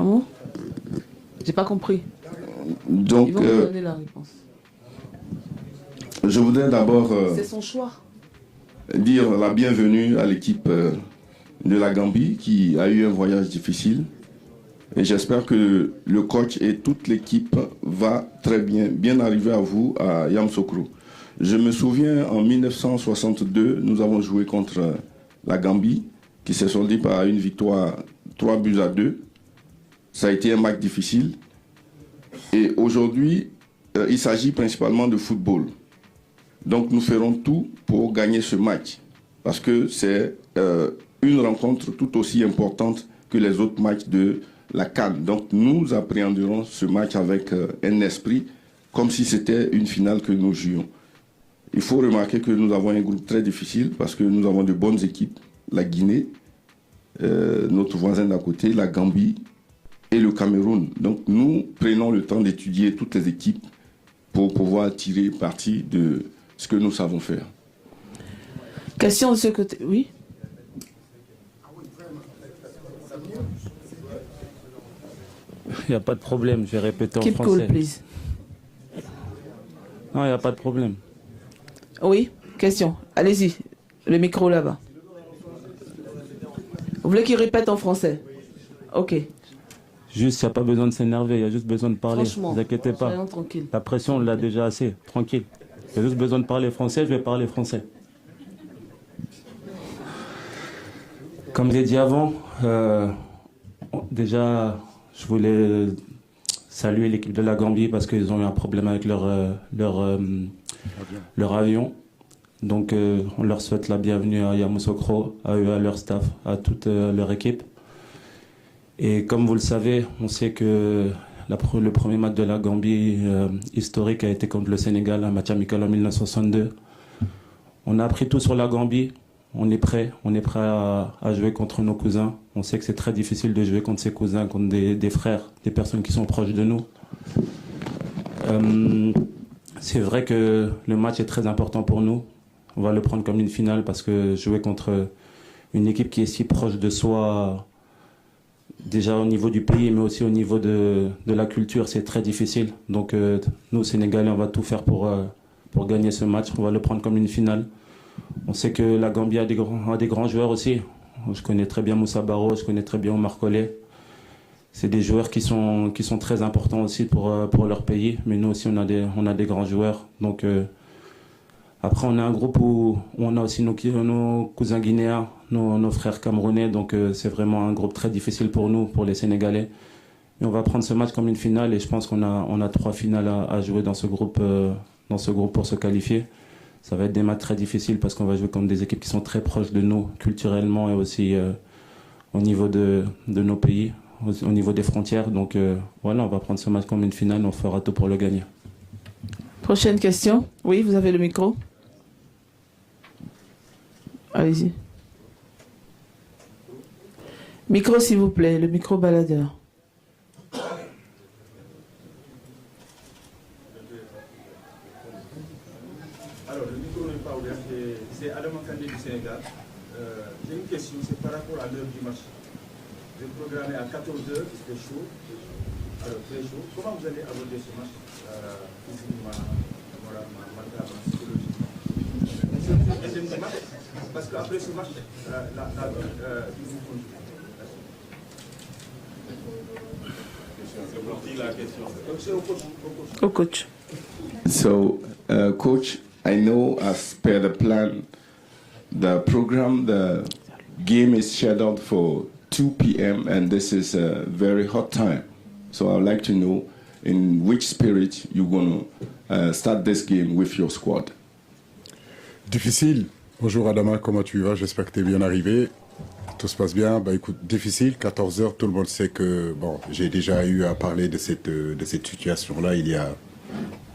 Comment? J'ai pas compris. Donc, Ils vont me donner la réponse. je voudrais d'abord C'est son choix. dire la bienvenue à l'équipe de la Gambie qui a eu un voyage difficile. Et j'espère que le coach et toute l'équipe va très bien arriver à vous à Yamoussoukro. Je me souviens en 1962, nous avons joué contre la Gambie qui s'est soldée par une victoire 3-2. Ça a été un match difficile. Et aujourd'hui, il s'agit principalement de football. Donc nous ferons tout pour gagner ce match. Parce que c'est une rencontre tout aussi importante que les autres matchs de la CAN. Donc nous appréhenderons ce match avec un esprit comme si c'était une finale que nous jouions. Il faut remarquer que nous avons un groupe très difficile parce que nous avons de bonnes équipes. La Guinée, notre voisin d'à côté, la Gambie et le Cameroun. Donc nous prenons le temps d'étudier toutes les équipes pour pouvoir tirer parti de ce que nous savons faire. Question de ce côté. Oui. Il n'y a pas de problème, je vais répéter en Keep français. cool, please. Non, il n'y a pas de problème. Oui, question. Allez-y, le micro là-bas. Vous voulez qu'il répète en français? Ok. Juste, il n'y a pas besoin de s'énerver, il y a juste besoin de parler. Franchement, Ne vous inquiétez pas. soyons tranquilles. La pression, on l'a déjà assez. Tranquille. Il y a juste besoin de parler français, je vais parler français. Comme j'ai dit avant, déjà, je voulais saluer l'équipe de la Gambie parce qu'ils ont eu un problème avec leur avion. Donc, on leur souhaite la bienvenue à Yamoussoukro, à eux, à leur staff, à toute leur équipe. Et comme vous le savez, on sait que le premier match de la Gambie historique a été contre le Sénégal, un match amical en 1962. On a appris tout sur la Gambie. On est prêt à jouer contre nos cousins. On sait que c'est très difficile de jouer contre ses cousins, contre des frères, des personnes qui sont proches de nous. C'est vrai que le match est très important pour nous. On va le prendre comme une finale parce que jouer contre une équipe qui est si proche de soi, déjà au niveau du pays, mais aussi au niveau de la culture, c'est très difficile. Donc nous, Sénégalais, on va tout faire pour gagner ce match. On va le prendre comme une finale. On sait que la Gambie a des grands joueurs aussi. Je connais très bien Moussa Baro, je connais très bien Omar Colley. C'est des joueurs qui sont très importants aussi pour leur pays. Mais nous aussi, on a des grands joueurs. Donc après, on a un groupe où on a aussi nos cousins guinéens, nos frères camerounais. Donc c'est vraiment un groupe très difficile pour nous, pour les Sénégalais. Et on va prendre ce match comme une finale et je pense qu'on a 3 finales à jouer dans ce groupe pour se qualifier. Ça va être des matchs très difficiles parce qu'on va jouer contre des équipes qui sont très proches de nous culturellement et aussi au niveau de nos pays, au niveau des frontières. Donc voilà, on va prendre ce match comme une finale, on fera tout pour le gagner. Prochaine question. Oui, vous avez le micro. Allez-y. Micro, s'il vous plaît, le micro baladeur. Alors, le micro n'est pas ouvert, c'est Adam Kandé du Sénégal. J'ai une question, c'est par rapport à l'heure du match. J'ai programmé à 14h, c'était chaud. Alors, très chaud. Comment vous allez aborder ce match physiquement, moralement, mentalement, psychologiquement? Deuxième match, parce qu'après ce match, il vous compte. Au coach. So, coach, I know as per the plan, the program, the game is scheduled for 2 p.m. and this is a very hot time. So I'd like to know in which spirit you're going to start this game with your squad. Difficile. Bonjour Adama, comment tu vas? J'espère que tu es bien arrivé. Tout se passe bien. Bah écoute, difficile, 14 heures, tout le monde sait que bon, j'ai déjà eu à parler de cette situation-là il y a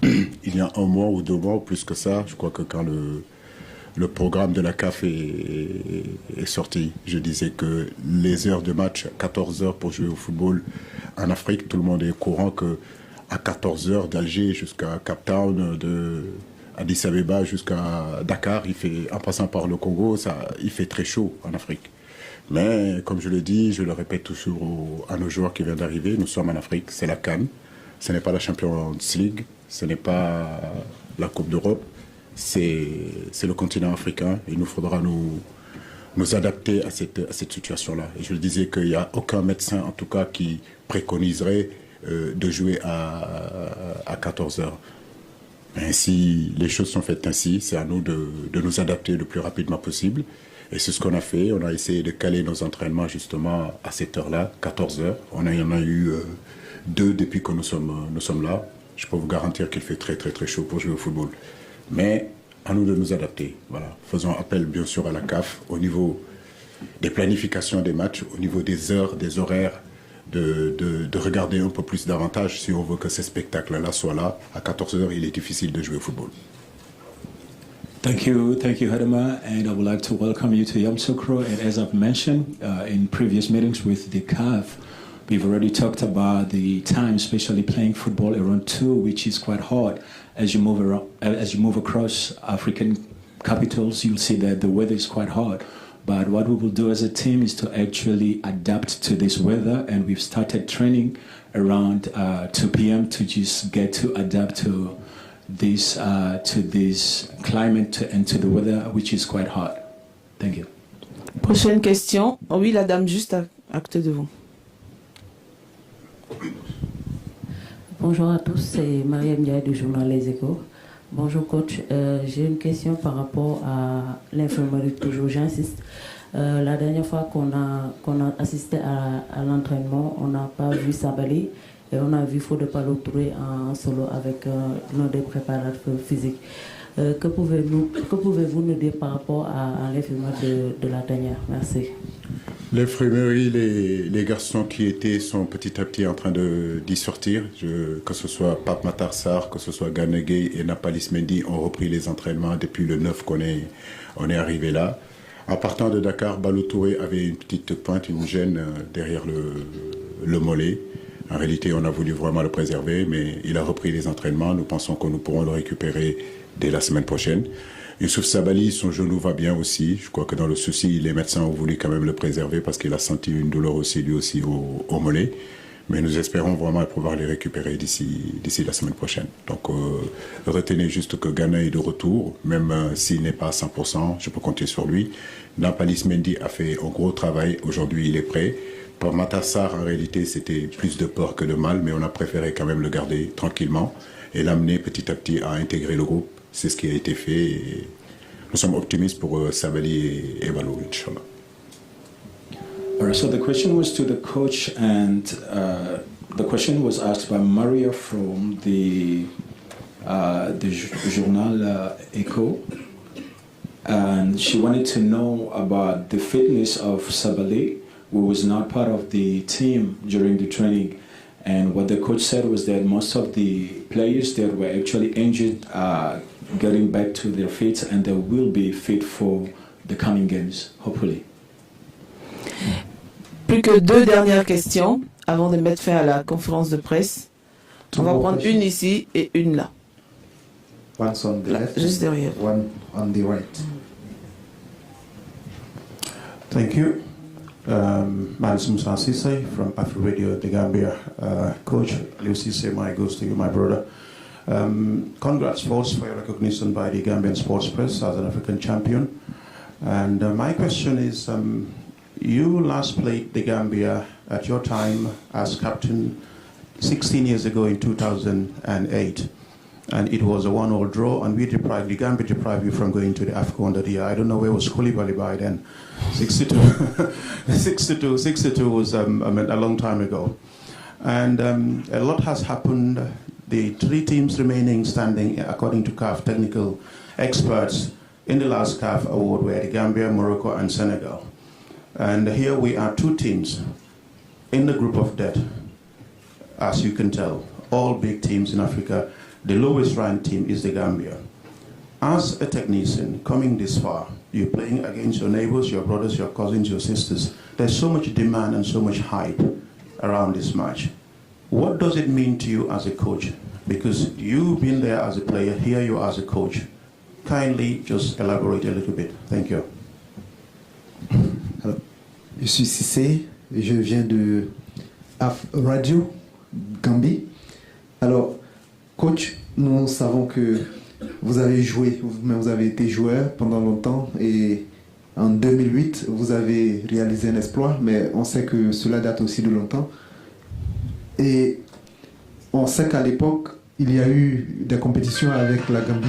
1 mois ou 2 mois, ou plus que ça. Je crois que quand le programme de la CAF est sorti, je disais que les heures de match, 14 heures pour jouer au football en Afrique, tout le monde est au courant que à 14 heures d'Alger jusqu'à Cape Town, de Addis Abeba jusqu'à Dakar, en passant par le Congo, il fait très chaud en Afrique. Mais comme je le dis, je le répète toujours à nos joueurs qui viennent d'arriver, nous sommes en Afrique, c'est la CAN, ce n'est pas la Champions League, ce n'est pas la Coupe d'Europe, c'est le continent africain. Il nous faudra nous adapter à cette situation-là. Et je le disais qu'il n'y a aucun médecin, en tout cas, qui préconiserait de jouer à 14 heures. Mais si les choses sont faites ainsi, c'est à nous de nous adapter le plus rapidement possible. Et c'est ce qu'on a fait. On a essayé de caler nos entraînements justement à cette heure-là, 14 heures. On en a eu 2 depuis que nous sommes là. Je peux vous garantir qu'il fait très très très chaud pour jouer au football. Mais à nous de nous adapter. Voilà. Faisons appel bien sûr à la CAF au niveau des planifications des matchs, au niveau des heures, des horaires, de regarder un peu plus davantage si on veut que ces spectacles-là soient là. À 14 heures, il est difficile de jouer au football. Thank you, Hadama, and I would like to welcome you to Yamoussoukro. And as I've mentioned in previous meetings with the CAF, we've already talked about the time, especially playing football around 2, which is quite hard. As you move across African capitals, you'll see that the weather is quite hard. But what we will do as a team is to actually adapt to this weather, and we've started training around 2 p.m. to just get to adapt to this climate and to the weather, which is quite hot. Thank you. Prochaine question. Oh oui, la dame juste à côté de vous. Bonjour à tous, c'est Mariam Ndiaye du journal Les Échos. Bonjour coach, j'ai une question par rapport à l'infirmerie, toujours j'insiste. La dernière fois qu'on a assisté à l'entraînement, on n'a pas vu Sabali et on a vu Fodé Ballo-Touré en solo avec l'un des préparateurs physiques. Que pouvez-vous nous dire par rapport à l'infirmerie de la dernière? Merci. L'infirmerie, les garçons qui étaient sont petit à petit en train d'y sortir. Que ce soit Pape Matar Sarr, que ce soit Gana Gueye et Nampalys Mendy ont repris les entraînements depuis le 9 qu'on est arrivé là. En partant de Dakar, Ballo-Touré avait une petite pointe, une gêne derrière le mollet. En réalité, on a voulu vraiment le préserver, mais il a repris les entraînements. Nous pensons que nous pourrons le récupérer dès la semaine prochaine. Youssouf Sabaly, son genou va bien aussi. Je crois que dans le souci, les médecins ont voulu quand même le préserver parce qu'il a senti une douleur aussi, lui aussi, au mollet. Mais nous espérons vraiment pouvoir les récupérer d'ici la semaine prochaine. Donc, retenez juste que Gana est de retour, même s'il n'est pas à 100%, je peux compter sur lui. Nampalys Mendy a fait un gros travail. Aujourd'hui, il est prêt. Pour Matar Sarr, en réalité, c'était plus de peur que de mal, mais on a préféré quand même le garder tranquillement et l'amener petit à petit à intégrer le groupe. C'est ce qui a été fait. Et nous sommes optimistes pour Sabali et Ballo, Inch'Allah. All right, so the question was to the coach, and the question was asked by Maria from the journal Echo, and she wanted to know about the fitness of Sabali, who was not part of the team during the training. And what the coach said was that most of the players that were actually injured are getting back to their feet, and they will be fit for the coming games, hopefully. Plus que 2 dernières questions avant de mettre fin à la conférence de presse. On va prendre une ici et une là. One on the left, juste derrière. One on the right. Thank you. Madison Musa Sise from Afro Radio The Gambia. Coach Aliou Cisse, my goes to you, my brother. Congrats first for your recognition by the Gambian Sports Press as an African champion. And my question is, you last played the Gambia at your time as captain 16 years ago in 2008. And it was a 1-1 draw, and the Gambia deprived you from going to the AFCON that year. I don't know where was Koulibaly by then. 62 was a long time ago. And a lot has happened. The 3 teams remaining standing, according to CAF technical experts, in the last CAF award were the Gambia, Morocco, and Senegal. And here we are 2 teams in the group of death, as you can tell, all big teams in Africa. The lowest ranked team is the Gambia. As a technician, coming this far, you're playing against your neighbors, your brothers, your cousins, your sisters. There's so much demand and so much hype around this match. What does it mean to you as a coach? Because you've been there as a player, here you are as a coach. Kindly just elaborate a little bit. Thank you. Hello. Je suis Cissé, je viens de AF Radio, Gambie. Alors, coach, nous savons que vous avez joué, vous avez été joueur pendant longtemps et en 2008, vous avez réalisé un exploit, mais on sait que cela date aussi de longtemps. Et on sait qu'à l'époque, il y a eu des compétitions avec la Gambie.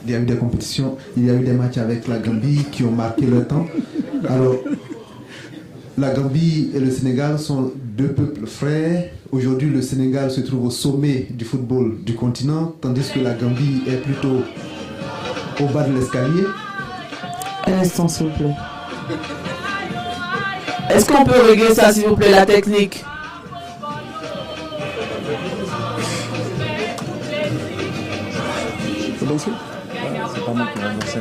Il y a eu des compétitions, il y a eu des matchs avec la Gambie qui ont marqué le temps. Alors, la Gambie et le Sénégal sont deux peuples frères. Aujourd'hui, le Sénégal se trouve au sommet du football du continent, tandis que la Gambie est plutôt au bas de l'escalier. Un instant, s'il vous plaît. Est-ce qu'on peut régler ça, s'il vous plaît, la technique? C'est danser? C'est pas moi qui vais danser.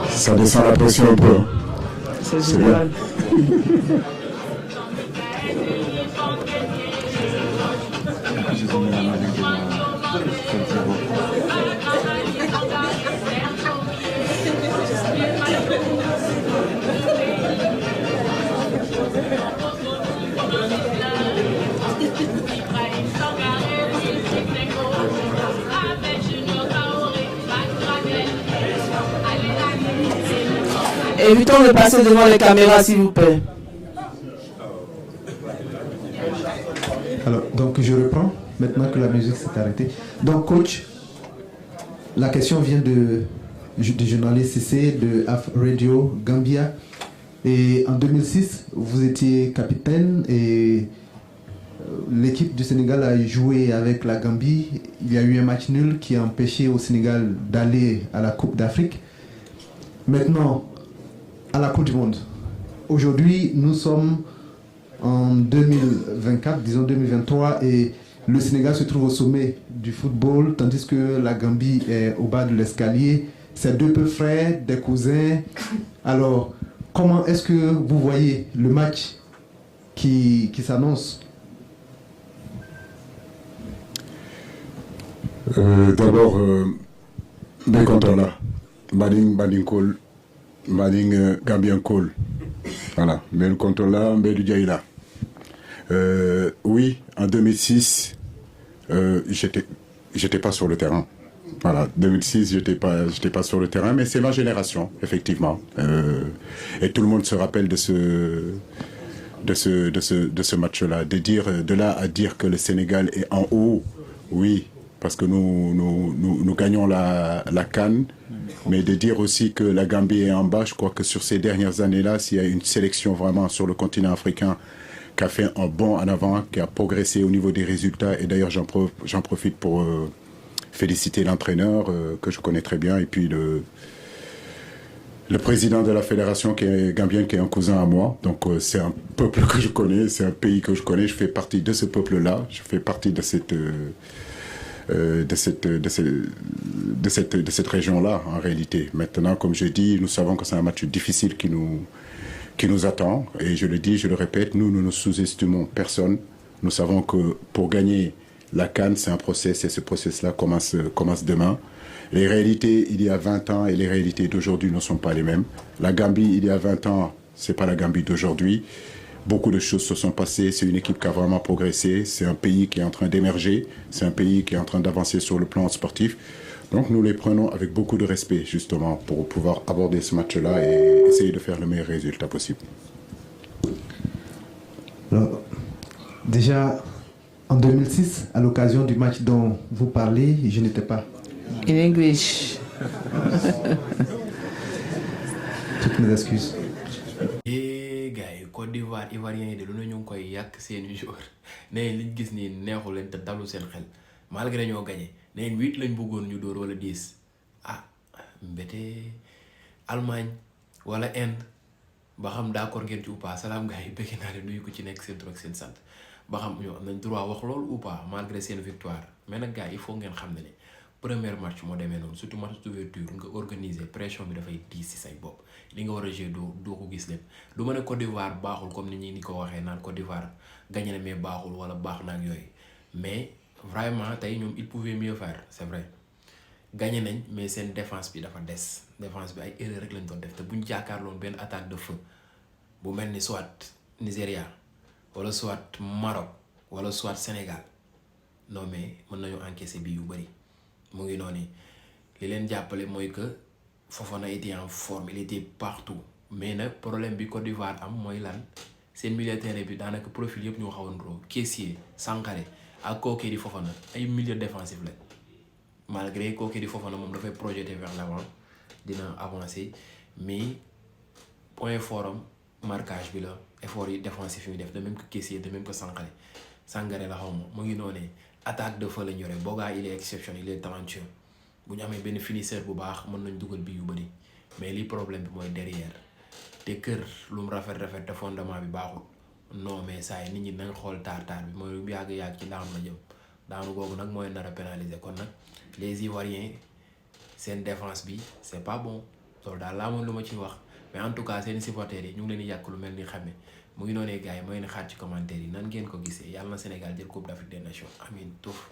Ça descend la pression un peu. C'est génial. Évitons de passer devant les caméras, s'il vous plaît. Alors, donc je reprends, maintenant que la musique s'est arrêtée. Donc, coach, la question vient du journaliste CC de AF Radio Gambia. Et en 2006, vous étiez capitaine et l'équipe du Sénégal a joué avec la Gambie. Il y a eu un match nul qui a empêché au Sénégal d'aller à la Coupe d'Afrique. Maintenant, à la Coupe du Monde. Aujourd'hui, nous sommes en 2024, disons 2023, et le Sénégal se trouve au sommet du football, tandis que la Gambie est au bas de l'escalier. C'est deux peu frères, des cousins. Alors, comment est-ce que vous voyez le match qui s'annonce? D'abord, Bekontola, Bading Kol, Bading Gambien Kol. Voilà, Bekontola, Mbedou Diaïla. Oui, en 2006, j'étais pas sur le terrain. Voilà, 2006, j'étais pas sur le terrain, mais c'est ma génération, effectivement. Et tout le monde se rappelle de ce match-là. De là à dire que le Sénégal est en haut, oui, parce que nous gagnons la CAN, mais de dire aussi que la Gambie est en bas, je crois que sur ces dernières années-là, s'il y a une sélection vraiment sur le continent africain qui a fait un bond en avant, qui a progressé au niveau des résultats, et d'ailleurs j'en profite pour féliciter l'entraîneur que je connais très bien, et puis le président de la fédération qui est gambien, qui est un cousin à moi. Donc c'est un peuple que je connais, c'est un pays que je connais, je fais partie de ce peuple-là, je fais partie de cette région-là en réalité. Maintenant, comme je dis, nous savons que c'est un match difficile qui nous attend, et je le dis, je le répète, nous ne sous-estimons personne. Nous savons que pour gagner la CAN, c'est un process, et ce process-là commence demain. Les réalités il y a 20 ans et les réalités d'aujourd'hui ne sont pas les mêmes. La Gambie il y a 20 ans, c'est pas la Gambie d'aujourd'hui. Beaucoup de choses se sont passées, c'est une équipe qui a vraiment progressé, c'est un pays qui est en train d'émerger, c'est un pays qui est en train d'avancer sur le plan sportif. Donc nous les prenons avec beaucoup de respect justement pour pouvoir aborder ce match-là et essayer de faire le meilleur résultat possible. Alors, déjà, en 2006, à l'occasion du match dont vous parlez, je n'étais pas. In English. Toutes mes excuses. Gars yi Côte d'Ivoire ivoirien yi de lu ne ñu ngi koy yàq seeni jour ne liñ gis nii neexu leen te dalu seen xel malgré ñoo gagné ne 8 lañ bëggoon ñu dóor wala 10 ah mbete Allemagne wala Inde ba xam d'accord ngeen ci ou pas salaam gars yi bëgg naa leen nuyu ko ci nekk seen tur ak seen sant ba xam ñoo am nañ droit wax loolu ou pas malgré seen victoire mais nag gars yi il faut ngeen xam ne premier match moo demee noonu surtout match d'ouverture nga organiser pression bi dafay diis ci say bopp li nga war a jouer doo ko gis lépp du ma ne Côte d'Ivoire baaxul comme ni ko waxee naan Côte d'Ivoire gagné na mais baaxul wala baax na ak yooyu mais vraiment tey ñoom il pouvait mieux faire c'est vrai gagné nañ mais seen défense bi dafa des défense bi ay erreur rek lañ doon def te buñ jàkkaarloon benn attaque de feu bu mel ni soit Nigéria wala soit Maroc wala soit Sénégal non mais mën nañu encaisser bi yu bëri mu ngi noonu li leen jàppale mooy que Fofana était en forme il était partout mais nag problème bi Côte d'Ivoire am mooy lan seen milieu terrain bi daanaka profil yëpp ñoo xawoon roo Kessié Sankaré ak Koké di Fofana ay milieu défensif la malgré Koké di Fofana moom dafay projeter vers l'avant dina avancer mais point fort am marquage bi la effort yi défensif yi muy def de même que Kessié de même que Sankaré la xaw ma mu ngi noonee attaque de feu lañ yore Boga il est exceptionnel il est talentueux bu ñu amee benn finisseur bu baax mën nañ dugal bi yu bëri mais li problème bi mooy derrière te kër lu mu rafet te fondement bi baaxul non mais saa yi nit ñi nañ xool taar bi mooy yàgg ci daanu la jëm daanu googu nag mooy nar a pénaliser kon nag les Ivoiriens seen défense bi c'est pas bon loolu daal laa moom lu ma ciy wax mais en tout cas seen supporters yi ñu ngi leen di yàq lu mel ni xame mu ngi noonee gars yi mooy ne xaar ci commentaire yi nan ngeen ko gisee yàlla na Sénégal jël Coupe d'Afrique des Nations amiin tuuf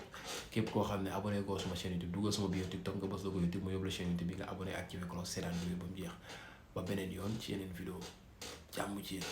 képp koo xam ne abonné goo suma chaîne YouTube dugal suma bio TikTok nga bës logo YouTube mu yóbbu la chaîne YouTube bi nga abonné activé cloche seetaan bi ba mu jeex ba beneen yoon ci yeneen vidéo jàmm ci yéen